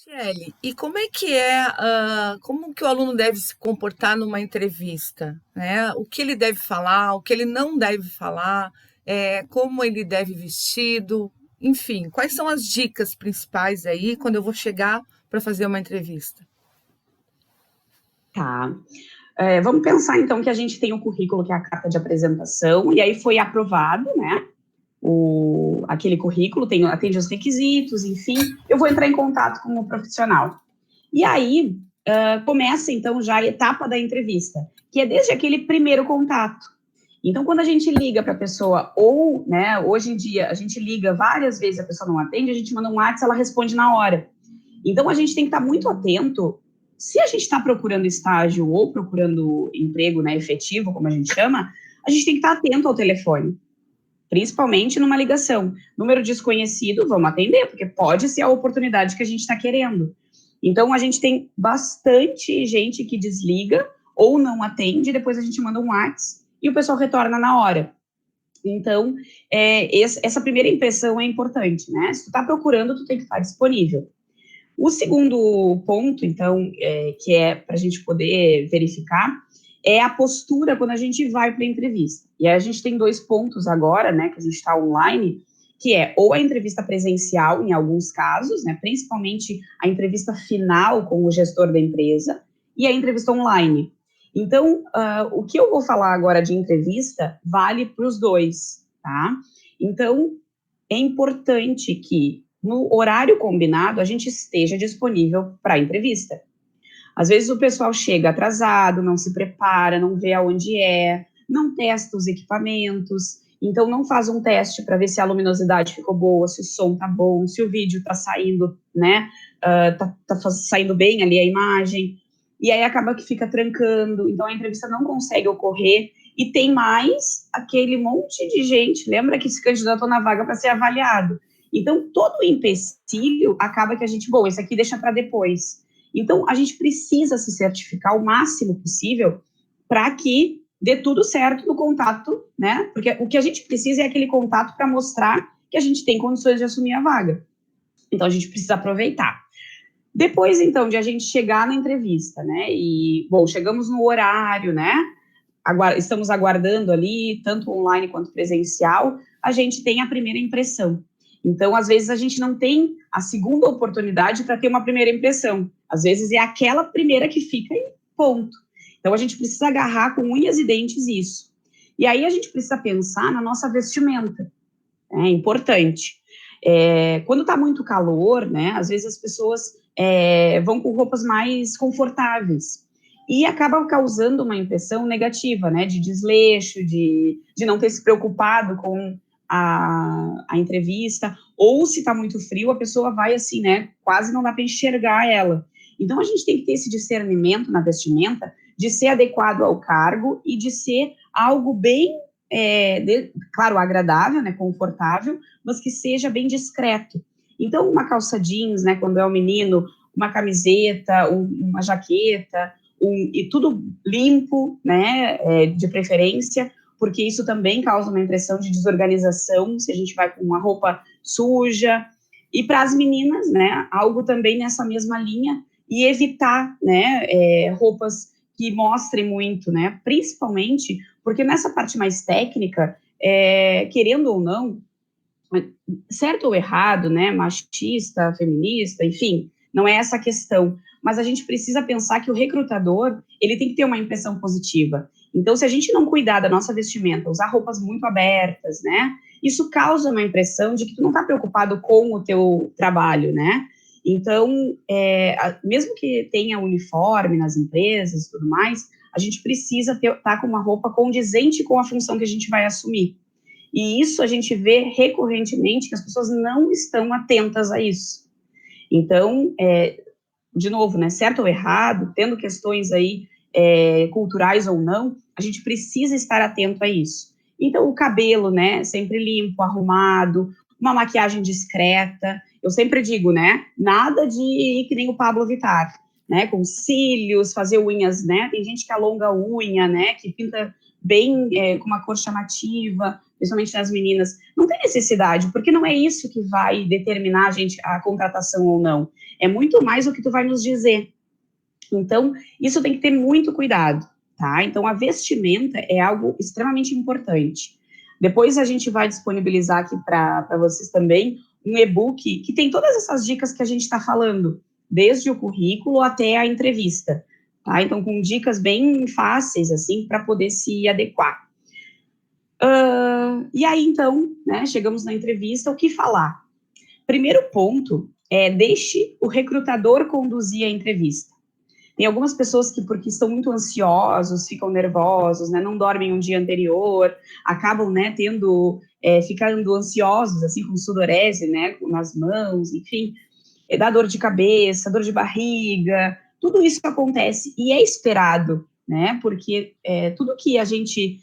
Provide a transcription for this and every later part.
Michele, e como é que como que o aluno deve se comportar numa entrevista, né? O que ele deve falar, o que ele não deve falar, como ele deve vestido, enfim, quais são as dicas principais aí quando eu vou chegar para fazer uma entrevista? Tá. Vamos pensar, então, que a gente tem o currículo, que é a carta de apresentação, e aí foi aprovado, né? Aquele currículo atende os requisitos, enfim, eu vou entrar em contato com o profissional. E aí, começa, então, já a etapa da entrevista, que é desde aquele primeiro contato. Então, quando a gente liga para a pessoa, ou, né, hoje em dia, a gente liga várias vezes, a pessoa não atende, a gente manda um WhatsApp, ela responde na hora. Então, a gente tem que estar muito atento. Se a gente está procurando estágio ou procurando emprego, né, efetivo, como a gente chama, a gente tem que estar atento ao telefone, principalmente numa ligação. Número desconhecido, vamos atender, porque pode ser a oportunidade que a gente está querendo. Então, a gente tem bastante gente que desliga ou não atende, depois a gente manda um WhatsApp e o pessoal retorna na hora. Então, essa primeira impressão é importante, né? Se tu está procurando, tu tem que estar disponível. O segundo ponto, então, que é para a gente poder verificar, é a postura quando a gente vai para a entrevista. E aí a gente tem dois pontos agora, né, que a gente está online, que é ou a entrevista presencial, em alguns casos, né, principalmente a entrevista final com o gestor da empresa, e a entrevista online. Então, o que eu vou falar agora de entrevista vale para os dois, tá? Então, é importante que no horário combinado a gente esteja disponível para a entrevista. Às vezes o pessoal chega atrasado, não se prepara, não vê aonde não testa os equipamentos, então não faz um teste para ver se a luminosidade ficou boa, se o som tá bom, se o vídeo tá saindo, né, tá saindo bem ali a imagem, e aí acaba que fica trancando, então a entrevista não consegue ocorrer, e tem mais aquele monte de gente, lembra que se candidatou na vaga para ser avaliado. Então, todo o empecilho acaba que a gente, esse aqui deixa para depois. Então, a gente precisa se certificar o máximo possível para que dê tudo certo no contato, né? Porque o que a gente precisa é aquele contato para mostrar que a gente tem condições de assumir a vaga. Então, a gente precisa aproveitar. Depois, então, de a gente chegar na entrevista, né? E, chegamos no horário, né? Estamos aguardando ali, tanto online quanto presencial, a gente tem a primeira impressão. Então, às vezes, a gente não tem a segunda oportunidade para ter uma primeira impressão. Às vezes, é aquela primeira que fica e ponto. Então, a gente precisa agarrar com unhas e dentes isso. E aí, a gente precisa pensar na nossa vestimenta. É importante. Quando está muito calor, né, às vezes as pessoas vão com roupas mais confortáveis e acaba causando uma impressão negativa, né, de desleixo, de não ter se preocupado com a entrevista, ou se está muito frio, a pessoa vai assim, né, quase não dá para enxergar ela. Então, a gente tem que ter esse discernimento na vestimenta de ser adequado ao cargo e de ser algo bem, claro, agradável, né, confortável, mas que seja bem discreto. Então, uma calça jeans, né, quando é um menino, uma camiseta, uma jaqueta, e tudo limpo, né, de preferência, porque isso também causa uma impressão de desorganização, se a gente vai com uma roupa suja. E para as meninas, né, algo também nessa mesma linha, e evitar, né, roupas que mostrem muito, né, principalmente porque nessa parte mais técnica, querendo ou não, certo ou errado, né, machista, feminista, enfim, não é essa a questão, mas a gente precisa pensar que o recrutador, ele tem que ter uma impressão positiva. Então, se a gente não cuidar da nossa vestimenta, usar roupas muito abertas, né, isso causa uma impressão de que tu não está preocupado com o teu trabalho, né? Então, mesmo que tenha uniforme nas empresas e tudo mais, a gente precisa estar com uma roupa condizente com a função que a gente vai assumir. E isso a gente vê recorrentemente que as pessoas não estão atentas a isso. Então, de novo, né, certo ou errado, tendo questões aí culturais ou não, a gente precisa estar atento a isso. Então, o cabelo, né, sempre limpo, arrumado, uma maquiagem discreta. Eu sempre digo, né, nada de ir que nem o Pablo Vittar, né, com cílios, fazer unhas, né, tem gente que alonga a unha, né, que pinta bem com uma cor chamativa, principalmente nas meninas, não tem necessidade, porque não é isso que vai determinar a contratação ou não. É muito mais o que tu vai nos dizer. Então, isso tem que ter muito cuidado, tá? Então, a vestimenta é algo extremamente importante. Depois a gente vai disponibilizar aqui para vocês também um e-book que tem todas essas dicas que a gente está falando, desde o currículo até a entrevista, tá? Então, com dicas bem fáceis, assim, para poder se adequar. E aí, então, né, chegamos na entrevista, o que falar? Primeiro ponto é deixe o recrutador conduzir a entrevista. Tem algumas pessoas que, porque estão muito ansiosos, ficam nervosos, né, não dormem um dia anterior, acabam, né, ficando ansiosos, assim, com sudorese, né, nas mãos, enfim, dá dor de cabeça, dor de barriga, tudo isso acontece e é esperado, né, porque tudo que a gente,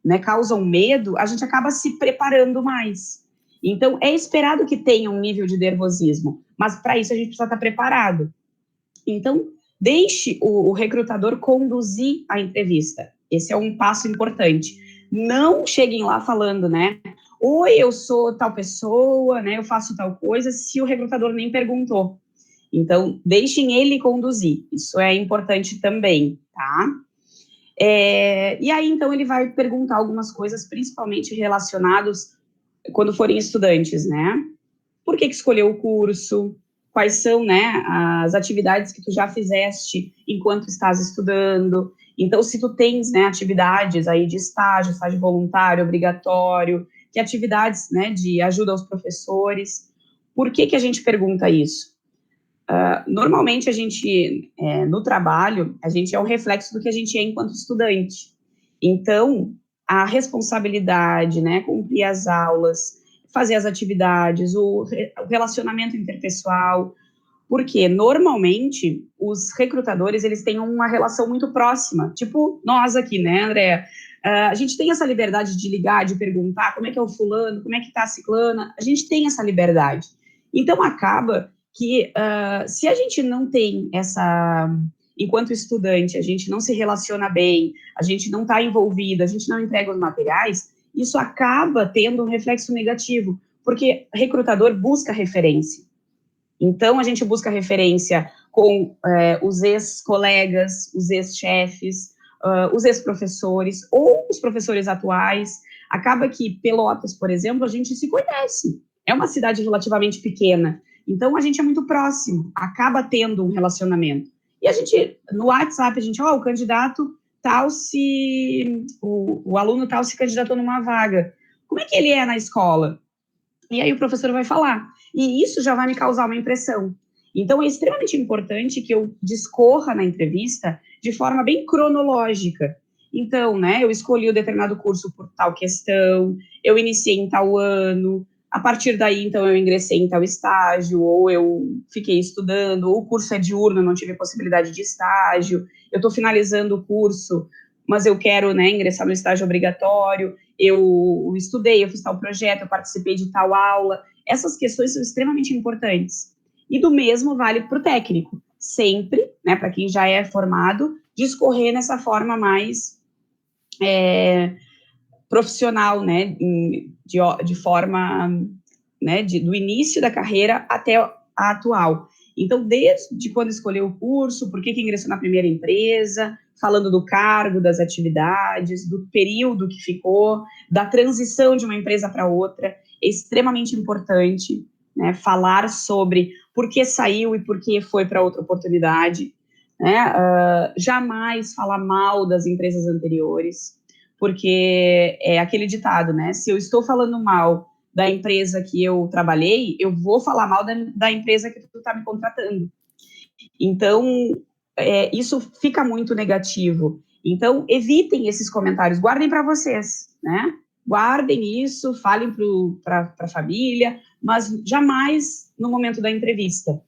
né, causa um medo, a gente acaba se preparando mais. Então, é esperado que tenha um nível de nervosismo, mas para isso a gente precisa estar preparado. Então, deixe o recrutador conduzir a entrevista. Esse é um passo importante. Não cheguem lá falando, né? Oi, eu sou tal pessoa, né? Eu faço tal coisa, se o recrutador nem perguntou. Então, deixem ele conduzir. Isso é importante também, tá? E aí, então, ele vai perguntar algumas coisas, principalmente relacionadas quando forem estudantes, né? Por que escolheu o curso? Quais são, né, as atividades que tu já fizeste enquanto estás estudando? Então, se tu tens, né, atividades aí de estágio voluntário, obrigatório, que atividades, né, de ajuda aos professores. Por que a gente pergunta isso? Normalmente, a gente, no trabalho, a gente é o reflexo do que a gente é enquanto estudante. Então, a responsabilidade, né, cumprir as aulas, fazer as atividades, o relacionamento interpessoal, porque normalmente os recrutadores, eles têm uma relação muito próxima, tipo nós aqui, né, Andréa? A gente tem essa liberdade de ligar, de perguntar como é que é o fulano, como é que tá a ciclana, a gente tem essa liberdade. Então, acaba que se a gente não tem enquanto estudante, a gente não se relaciona bem, a gente não está envolvido, a gente não entrega os materiais, isso acaba tendo um reflexo negativo, porque recrutador busca referência. Então, a gente busca referência com os ex-colegas, os ex-chefes, os ex-professores ou os professores atuais. Acaba que Pelotas, por exemplo, a gente se conhece. É uma cidade relativamente pequena. Então, a gente é muito próximo, acaba tendo um relacionamento. E a gente, no WhatsApp, a gente, o candidato tal o aluno tal se candidatou numa vaga. Como é que ele é na escola? E aí o professor vai falar. E isso já vai me causar uma impressão. Então, é extremamente importante que eu discorra na entrevista de forma bem cronológica. Então, né, eu escolhi o determinado curso por tal questão, eu iniciei em tal ano, a partir daí, então, eu ingressei em tal estágio, ou eu fiquei estudando, ou o curso é diurno, não tive possibilidade de estágio, eu estou finalizando o curso, mas eu quero, né, ingressar no estágio obrigatório, eu estudei, eu fiz tal projeto, eu participei de tal aula. Essas questões são extremamente importantes. E do mesmo vale para o técnico. Sempre, né, para quem já é formado, discorrer nessa forma mais profissional, né, de forma, né, do início da carreira até a atual. Então, desde quando escolheu o curso, por que ingressou na primeira empresa, falando do cargo, das atividades, do período que ficou, da transição de uma empresa para outra, é extremamente importante, né, falar sobre por que saiu e por que foi para outra oportunidade, né, jamais falar mal das empresas anteriores, porque é aquele ditado, né, se eu estou falando mal da empresa que eu trabalhei, eu vou falar mal da empresa que tu está me contratando. Então, isso fica muito negativo. Então, evitem esses comentários, guardem para vocês, né? Guardem isso, falem para a família, mas jamais no momento da entrevista.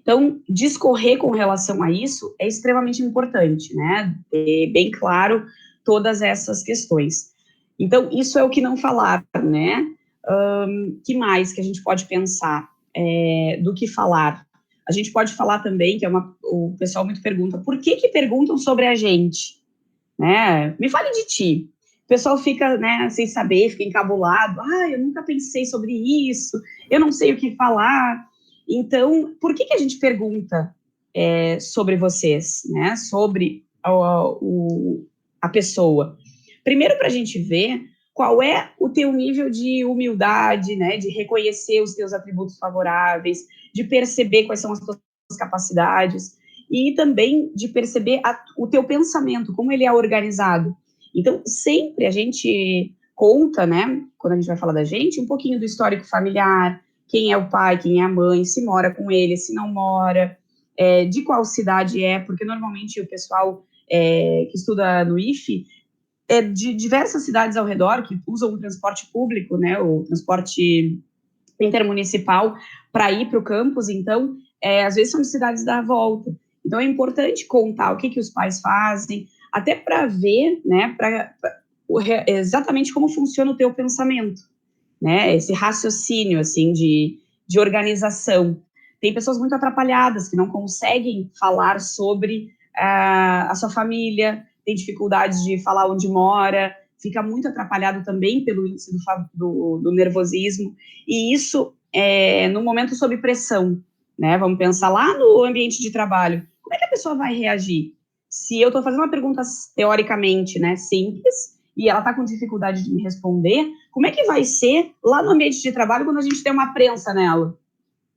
Então, discorrer com relação a isso é extremamente importante, né? Ter bem claro todas essas questões. Então, isso é o que não falar, né? Que mais que a gente pode pensar do que falar? A gente pode falar também, o pessoal muito pergunta, por que perguntam sobre a gente? Né? Me fale de ti. o pessoal fica, né, sem saber, fica encabulado. Eu nunca pensei sobre isso, eu não sei o que falar. Então, por que a gente pergunta sobre vocês, né, sobre a pessoa? Primeiro, para a gente ver qual é o teu nível de humildade, né, de reconhecer os teus atributos favoráveis, de perceber quais são as tuas capacidades e também de perceber o teu pensamento, como ele é organizado. Então, sempre a gente conta, né, quando a gente vai falar da gente, um pouquinho do histórico familiar, quem é o pai, quem é a mãe, se mora com ele, se não mora, de qual cidade porque normalmente o pessoal que estuda no IFE é de diversas cidades ao redor que usam o transporte público, né, o transporte intermunicipal para ir para o campus, então, às vezes são de cidades da volta. Então, é importante contar o que os pais fazem, até para ver, né, exatamente como funciona o teu pensamento, né, esse raciocínio, assim, de organização. Tem pessoas muito atrapalhadas que não conseguem falar sobre a sua família, tem dificuldade de falar onde mora, fica muito atrapalhado também pelo índice do nervosismo, e isso no momento sob pressão, né? Vamos pensar lá no ambiente de trabalho. Como é que a pessoa vai reagir? Se eu estou fazendo uma pergunta teoricamente, né, simples, e ela está com dificuldade de me responder, como é que vai ser lá no ambiente de trabalho quando a gente tem uma prensa nela?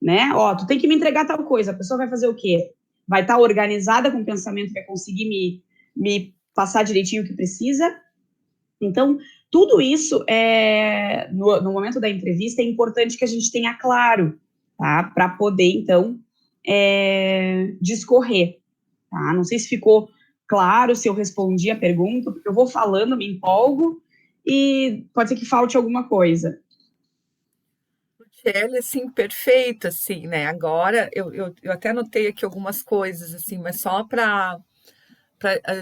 Né? Tu tem que me entregar tal coisa, a pessoa vai fazer o quê? Vai estar organizada com o pensamento, vai conseguir me passar direitinho o que precisa? Então, tudo isso, no momento da entrevista, é importante que a gente tenha claro, tá? Para poder, então, discorrer, tá? Não sei se ficou claro, se eu respondi a pergunta, porque eu vou falando, me empolgo, e pode ser que falte alguma coisa. Ele, assim, perfeito, assim, né? Agora, eu até anotei aqui algumas coisas, assim, mas só para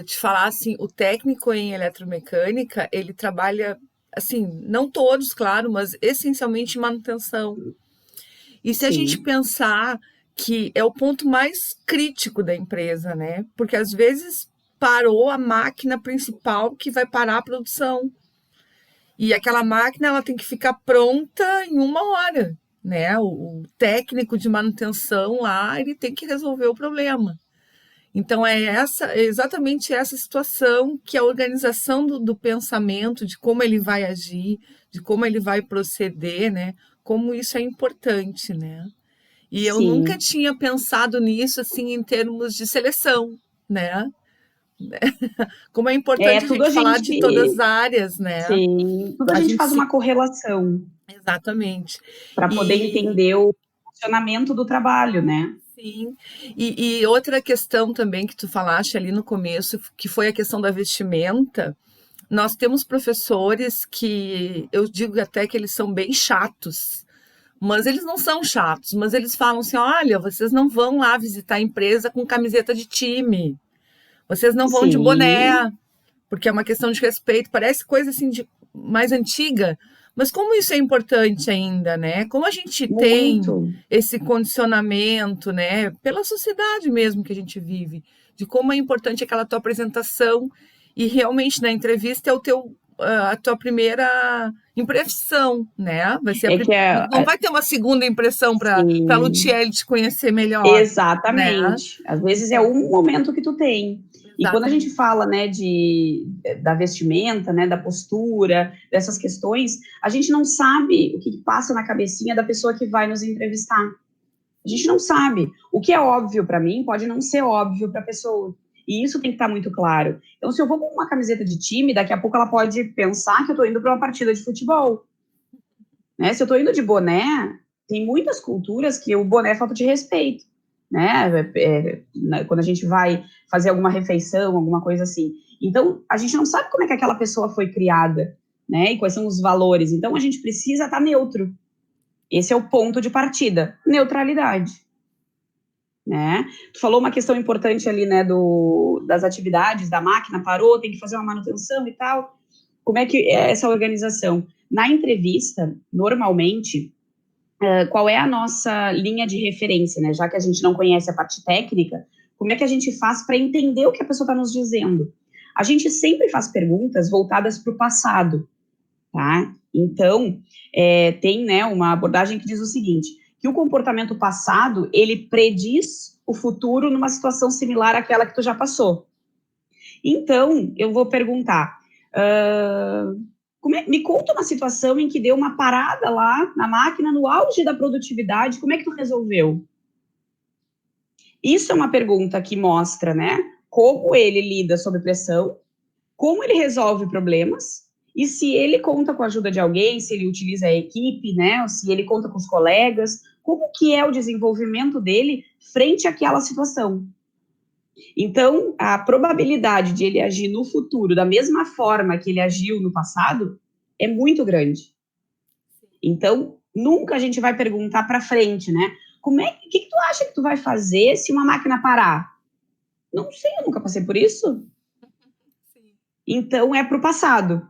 te falar, assim, o técnico em eletromecânica, ele trabalha, assim, não todos, claro, mas essencialmente em manutenção. E se a gente Sim. pensar que é o ponto mais crítico da empresa, né? Porque às vezes parou a máquina principal que vai parar a produção. E aquela máquina ela tem que ficar pronta em 1 hora, né? O técnico de manutenção lá, ele tem que resolver o problema. Então é exatamente essa situação que a organização do pensamento, de como ele vai agir, de como ele vai proceder, né? Como isso é importante, né? E eu nunca Sim. tinha pensado nisso assim em termos de seleção, né? Como é importante a Tudo a gente falar de todas as gente, áreas, né? sim, tudo a A gente gente faz se uma correlação Exatamente. para poder E entender o funcionamento do trabalho, né? sim, e outra questão também que tu falaste ali no começo, que foi a questão da vestimenta. Nós temos professores que eu digo até que eles são bem chatos, mas eles não são chatos, mas eles falam assim: olha, vocês não vão lá visitar a empresa com camiseta de time, vocês não vão de Sim, boné, porque é uma questão de respeito, parece coisa assim de mais antiga, mas como isso é importante ainda, né? Como a gente tem muito. esse condicionamento, né, pela sociedade mesmo que a gente vive, de como é importante aquela tua apresentação e realmente na entrevista é a tua primeira impressão, né? Vai ser É que não vai ter uma segunda impressão para a sim, Lutiele te conhecer melhor, né? exatamente. Às vezes é Então, um momento que tu tem. E quando a gente exatamente. fala, né, da vestimenta, né, da postura, dessas questões, a gente não sabe o que passa na cabecinha da pessoa que vai nos entrevistar. A gente não sabe. O que é óbvio para mim pode não ser óbvio para a pessoa. E isso tem que estar muito claro. Então, se eu vou com uma camiseta de time, daqui a pouco ela pode pensar que eu estou indo para uma partida de futebol. Né? Se eu estou indo de boné, tem muitas culturas que o boné é falta de respeito. Né? Quando a gente vai fazer alguma refeição, alguma coisa assim. Então, a gente não sabe como é que aquela pessoa foi criada, né? E quais são os valores. Então, a gente precisa estar neutro. Esse é o ponto de partida, neutralidade. Né? Tu falou uma questão importante ali, né, das atividades, da máquina parou, tem que fazer uma manutenção e tal. Como é que é essa organização? Na entrevista, normalmente, qual é a nossa linha de referência, né? Já que a gente não conhece a parte técnica, como é que a gente faz para entender o que a pessoa está nos dizendo? A gente sempre faz perguntas voltadas para o passado, tá? Então, tem, né, uma abordagem que diz o seguinte, que o comportamento passado, ele prediz o futuro numa situação similar àquela que tu já passou. Então, eu vou perguntar, me conta uma situação em que deu uma parada lá na máquina, no auge da produtividade, como é que tu resolveu? Isso é uma pergunta que mostra, né, como ele lida sob pressão, como ele resolve problemas, e se ele conta com a ajuda de alguém, se ele utiliza a equipe, né, ou se ele conta com os colegas, como que é o desenvolvimento dele frente àquela situação. Então, a probabilidade de ele agir no futuro da mesma forma que ele agiu no passado é muito grande. Então, nunca a gente vai perguntar para frente, né? O que tu acha que tu vai fazer se uma máquina parar? Não sei, eu nunca passei por isso. Então, é para o passado,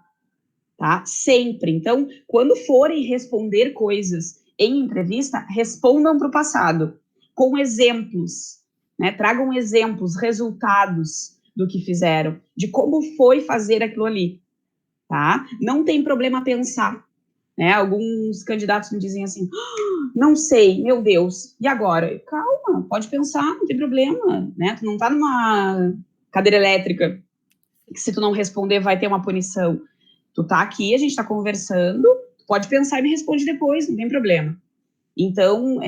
tá? Sempre. Então, quando forem responder coisas em entrevista, respondam para o passado, com exemplos, né? Tragam exemplos, resultados do que fizeram, de como foi fazer aquilo ali, tá? Não tem problema pensar, né? Alguns candidatos me dizem assim, não sei, meu Deus, e agora? Calma, pode pensar, não tem problema, né? Tu não tá numa cadeira elétrica, que se tu não responder vai ter uma punição. Tu tá aqui, a gente tá conversando, tu pode pensar e me responde depois, não tem problema. Então,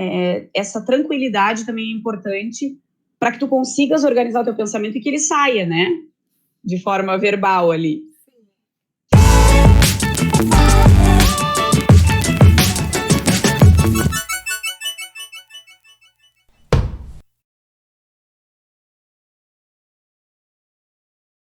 essa tranquilidade também é importante para que tu consigas organizar o teu pensamento e que ele saia, né? De forma verbal ali.